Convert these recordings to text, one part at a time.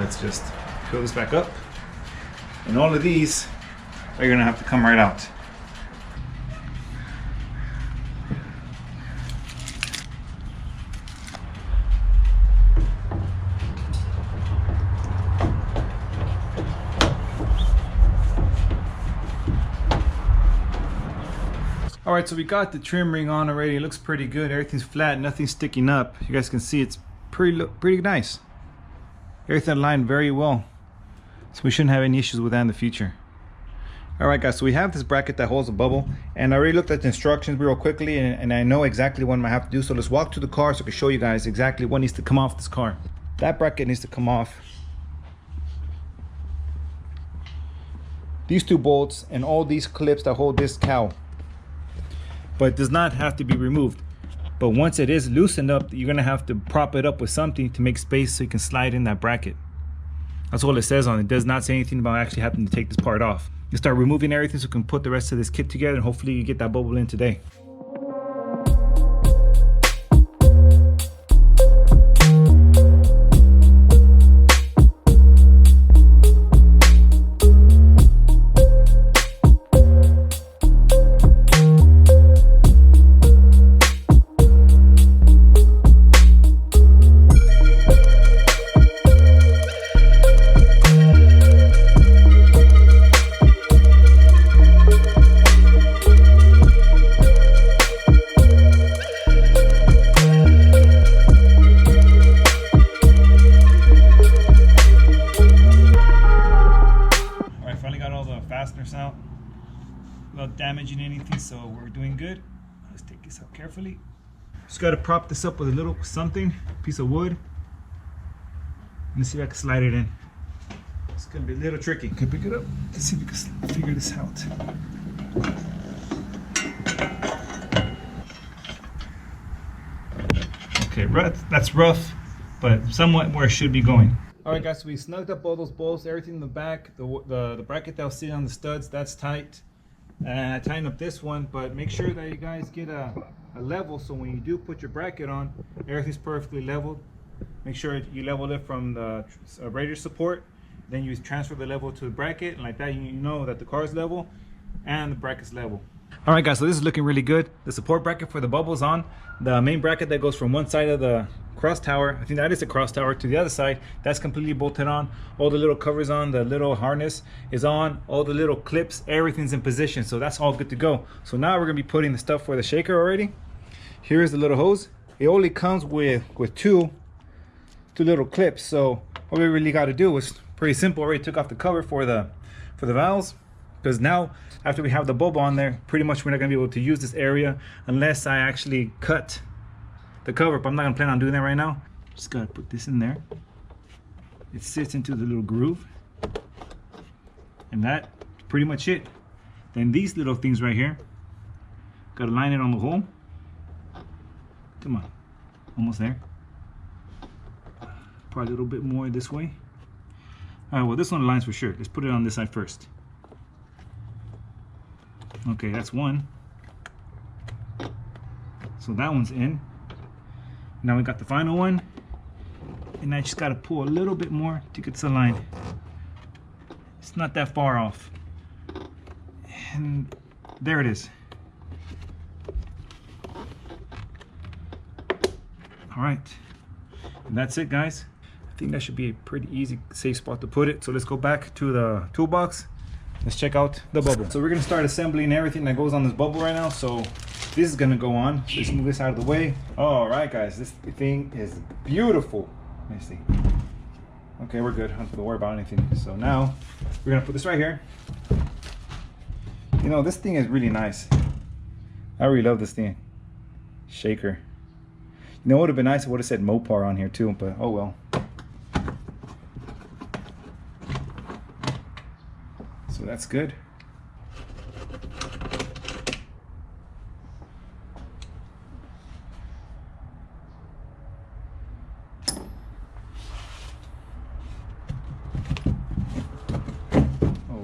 let's just fill this back up. And all of these are gonna have to come right out. All right, so we got the trim ring on already. It looks pretty good. Everything's flat, nothing's sticking up. You guys can see it's pretty nice. Everything aligned very well. So we shouldn't have any issues with that in the future. All right, guys, so we have this bracket that holds the bubble, and I already looked at the instructions real quickly, and I know exactly what I have to do. So let's walk to the car so I can show you guys exactly what needs to come off this car. That bracket needs to come off. These two bolts and all these clips that hold this cowl. But it does not have to be removed. But once it is loosened up, you're gonna have to prop it up with something to make space so you can slide in that bracket. That's all it says on it. It does not say anything about actually having to take this part off. You start removing everything so you can put the rest of this kit together, and hopefully you get that bubble in today. Fasteners out without damaging anything, so we're doing good. Let's take this out carefully. Just got to prop this up with a little something, piece of wood. Let's see if I can slide it in. It's gonna be a little tricky. Can pick it up. Let's see if we can figure this out. Okay, that's rough, but somewhat where it should be going. All right, guys, so we snugged up all those bolts, everything in the back, the bracket that was sitting on the studs, that's tight. And I tightened up this one, but make sure that you guys get a level, so when you do put your bracket on, everything's perfectly leveled. Make sure you level it from the radiator support, then you transfer the level to the bracket, and like that you know that the car is level and the bracket's level. All right, guys, so this is looking really good. The support bracket for the bubble's on. The main bracket that goes from one side of the cross tower, I think that is the cross tower, to the other side, that's completely bolted on. All the little covers on, the little harness is on, all the little clips, everything's in position, so that's all good to go. So now we're gonna be putting the stuff for the shaker already. Here's the little hose. It only comes with two little clips, so what we really got to do is pretty simple. Already took off the cover for the valves, because now after we have the bulb on there, pretty much we're not gonna be able to use this area unless I actually cut the cover, but I'm not gonna plan on doing that right now. Just gotta put this in there. It sits into the little groove, and that's pretty much it. Then these little things right here, gotta line it on the hole. Come on, almost there. Probably a little bit more this way. All right, well, this one aligns for sure. Let's put it on this side first. Okay, that's one. So that one's in. Now we got the final one, and I just got to pull a little bit more to get this aligned. It's not that far off, and there it is. All right, and that's it, guys. I think that should be a pretty easy, safe spot to put it. So let's go back to the toolbox. Let's check out the bubble. So we're gonna start assembling everything that goes on this bubble right now. So this is gonna go on. So let's move this out of the way. All right, guys, this thing is beautiful. Let me see. Okay, we're good. I don't have to worry about anything. So now we're gonna put this right here. You know, this thing is really nice. I really love this thing. Shaker. You know, it would have been nice if it would have said Mopar on here too, but oh well. So that's good.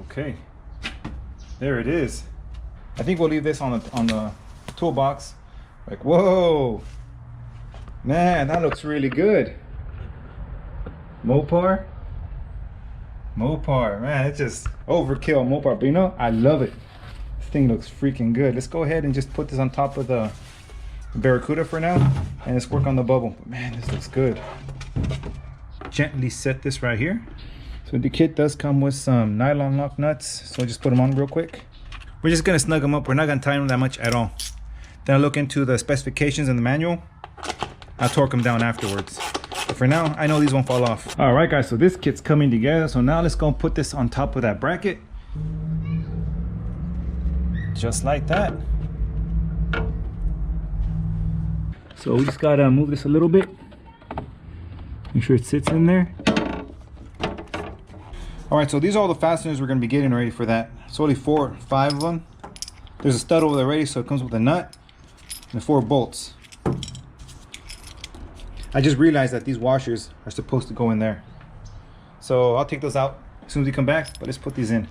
Okay, there it is. I think we'll leave this on the toolbox. Like, whoa, man, that looks really good. Mopar, Mopar, man, it's just overkill Mopar, but you know, I love it. This thing looks freaking good. Let's go ahead and just put this on top of the Barracuda for now, and let's work on the bubble. But man, this looks good. Gently set this right here. So the kit does come with some nylon lock nuts, so I'll just put them on real quick. We're just gonna snug them up. We're not gonna tighten them that much at all. Then I'll look into the specifications in the manual. I'll torque them down afterwards. But for now, I know these won't fall off. All right, guys, so this kit's coming together. So now let's go and put this on top of that bracket. Just like that. So we just gotta move this a little bit. Make sure it sits in there. All right, so these are all the fasteners we're gonna be getting ready for that. It's only 4 or 5 of them. There's a stud over there ready, so it comes with a nut and 4 bolts. I just realized that these washers are supposed to go in there. So I'll take those out as soon as we come back, but let's put these in.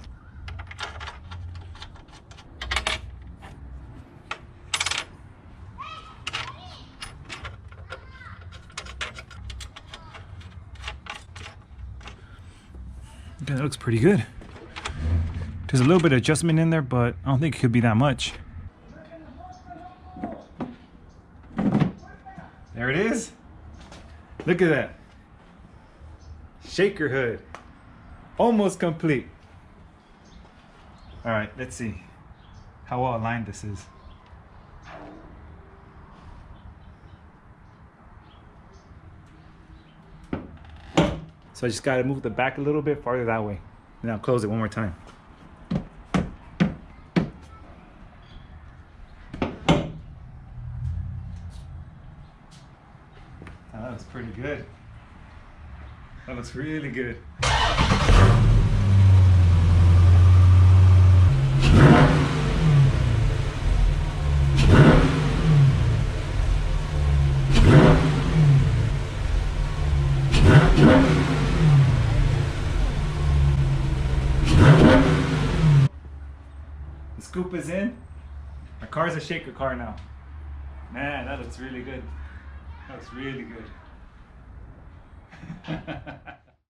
Okay, that looks pretty good. There's a little bit of adjustment in there, but I don't think it could be that much. There it is. Look at that. Shaker hood. Almost complete. All right, let's see how well aligned this is. So I just got to move the back a little bit farther that way. And I'll close it one more time. That looks pretty good. That looks really good. The scoop is in. Our car's a shaker car now. Man, that looks really good. That looks really good.